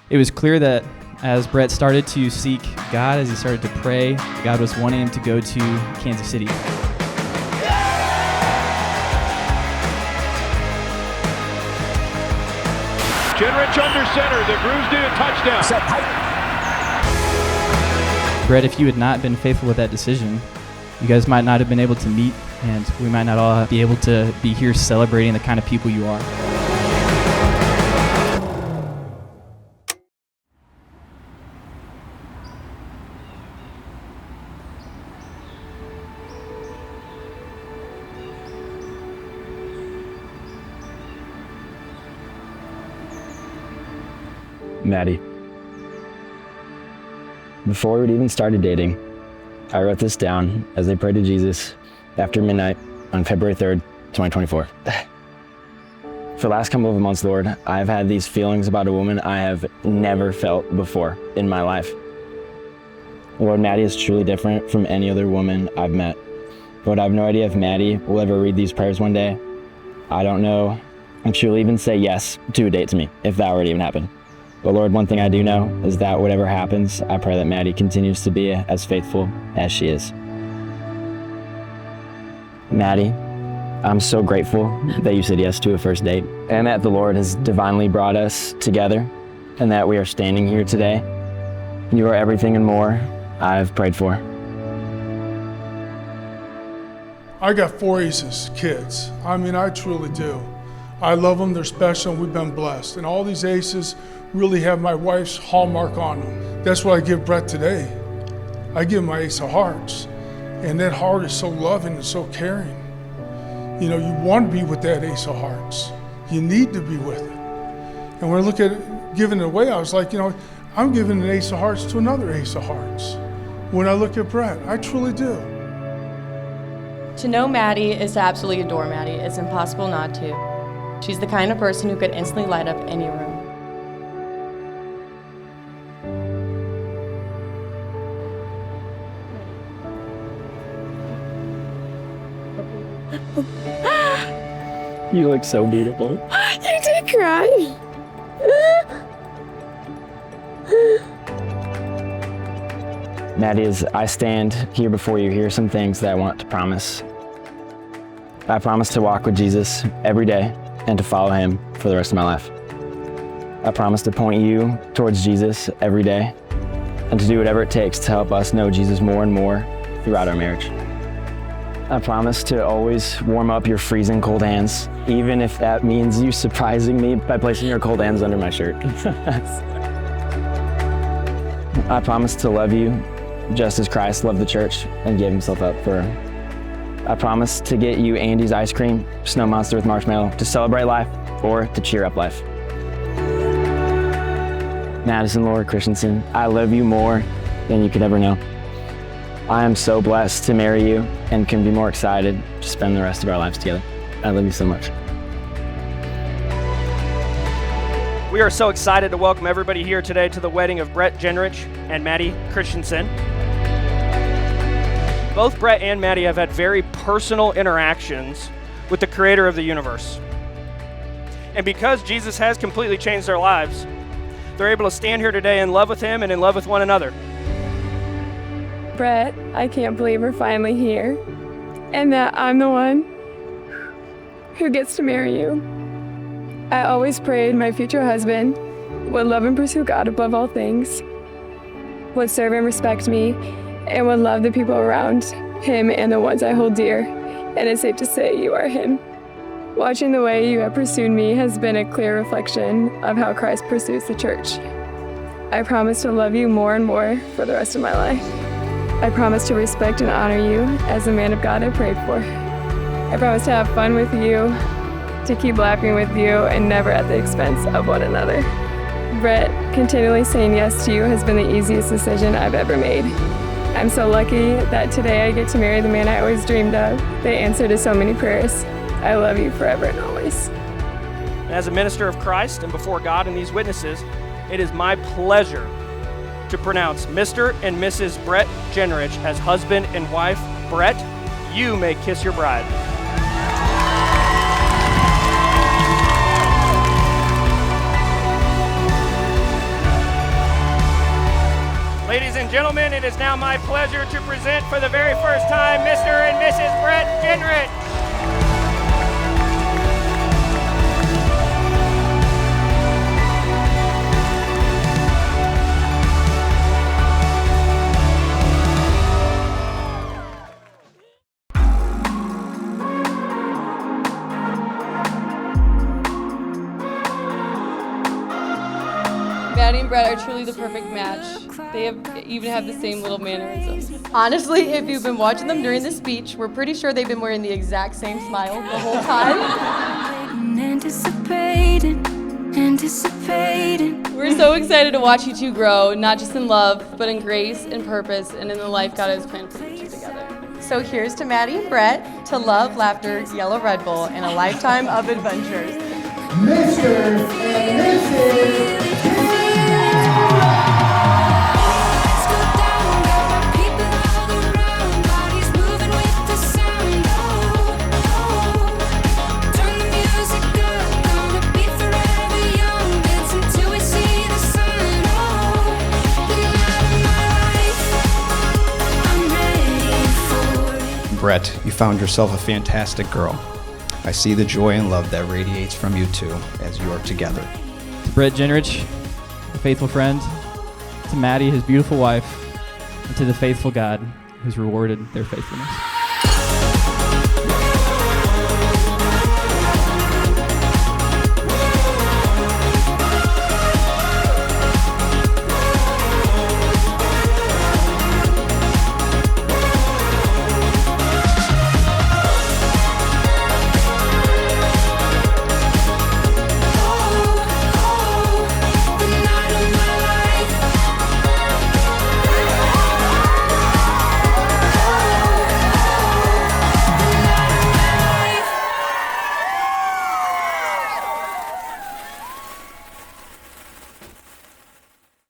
It was clear that as Brett started to seek God, as he started to pray, God was wanting him to go to Kansas City. Jenrich under center, the Grooves did a touchdown. Set height. Brett, if you had not been faithful with that decision, you guys might not have been able to meet, and we might not all be able to be here celebrating the kind of people you are. Maddie. Before we'd even started dating, I wrote this down as I prayed to Jesus after midnight on February 3rd, 2024. For the last couple of months, Lord, I've had these feelings about a woman I have never felt before in my life. Lord, Maddie is truly different from any other woman I've met. Lord, I have no idea if Maddie will ever read these prayers one day. I don't know if she'll even say yes to a date to me, if that were to even happen. But Lord, one thing I do know is that whatever happens, I pray that Maddie continues to be as faithful as she is. Maddie, I'm so grateful that you said yes to a first date, and that the Lord has divinely brought us together, and that we are standing here today. You are everything and more I've prayed for. I got 4 aces, kids. I mean, I truly do. I love them, they're special, and we've been blessed. And all these aces really have my wife's hallmark on them. That's what I give Brett today. I give him my ace of hearts. And that heart is so loving and so caring. You know, you want to be with that ace of hearts. You need to be with it. And when I look at it, giving it away, I was like, you know, I'm giving an ace of hearts to another ace of hearts. When I look at Brett, I truly do. To know Maddie is to absolutely adore Maddie. It's impossible not to. She's the kind of person who could instantly light up any room. You look so beautiful. You did cry. Maddie, as I stand here before you, here are some things that I want to promise. I promise to walk with Jesus every day and to follow him for the rest of my life. I promise to point you towards Jesus every day and to do whatever it takes to help us know Jesus more and more throughout our marriage. I promise to always warm up your freezing cold hands, even if that means you surprising me by placing your cold hands under my shirt. I promise to love you just as Christ loved the church and gave himself up for her. I promise to get you Andy's ice cream, Snow Monster with marshmallow, to celebrate life or to cheer up life. Madison Laura Christensen, I love you more than you could ever know. I am so blessed to marry you and can be more excited to spend the rest of our lives together. I love you so much. We are so excited to welcome everybody here today to the wedding of Brett Jenrich and Maddie Christensen. Both Brett and Maddie have had very personal interactions with the creator of the universe. And because Jesus has completely changed their lives, they're able to stand here today in love with him and in love with one another. Brett, I can't believe we're finally here, and that I'm the one who gets to marry you. I always prayed my future husband would love and pursue God above all things, would serve and respect me, and would love the people around him and the ones I hold dear, and it's safe to say you are him. Watching the way you have pursued me has been a clear reflection of how Christ pursues the church. I promise to love you more and more for the rest of my life. I promise to respect and honor you as the man of God I prayed for. I promise to have fun with you, to keep laughing with you, and never at the expense of one another. Brett, continually saying yes to you has been the easiest decision I've ever made. I'm so lucky that today I get to marry the man I always dreamed of, the answer to so many prayers. I love you forever and always. As a minister of Christ and before God and these witnesses, it is my pleasure to pronounce Mr. and Mrs. Brett Jenrich as husband and wife. Brett, you may kiss your bride. Ladies and gentlemen, it is now my pleasure to present for the very first time Mr. and Mrs. Brett Genrich. Maddie and Brett are truly the perfect match. They even have the same little mannerisms. Honestly, if you've been watching them during the speech, we're pretty sure they've been wearing the exact same smile the whole time. Anticipating. We're so excited to watch you two grow, not just in love, but in grace and purpose and in the life God has planned for you two together. So here's to Maddie and Brett, to love, laughter, yellow Red Bull, and a lifetime of adventures. Mr. and Mrs. Brett, you found yourself a fantastic girl. I see the joy and love that radiates from you two as you are together. To Brett Genrich, a faithful friend. To Madi, his beautiful wife. And to the faithful God who's rewarded their faithfulness.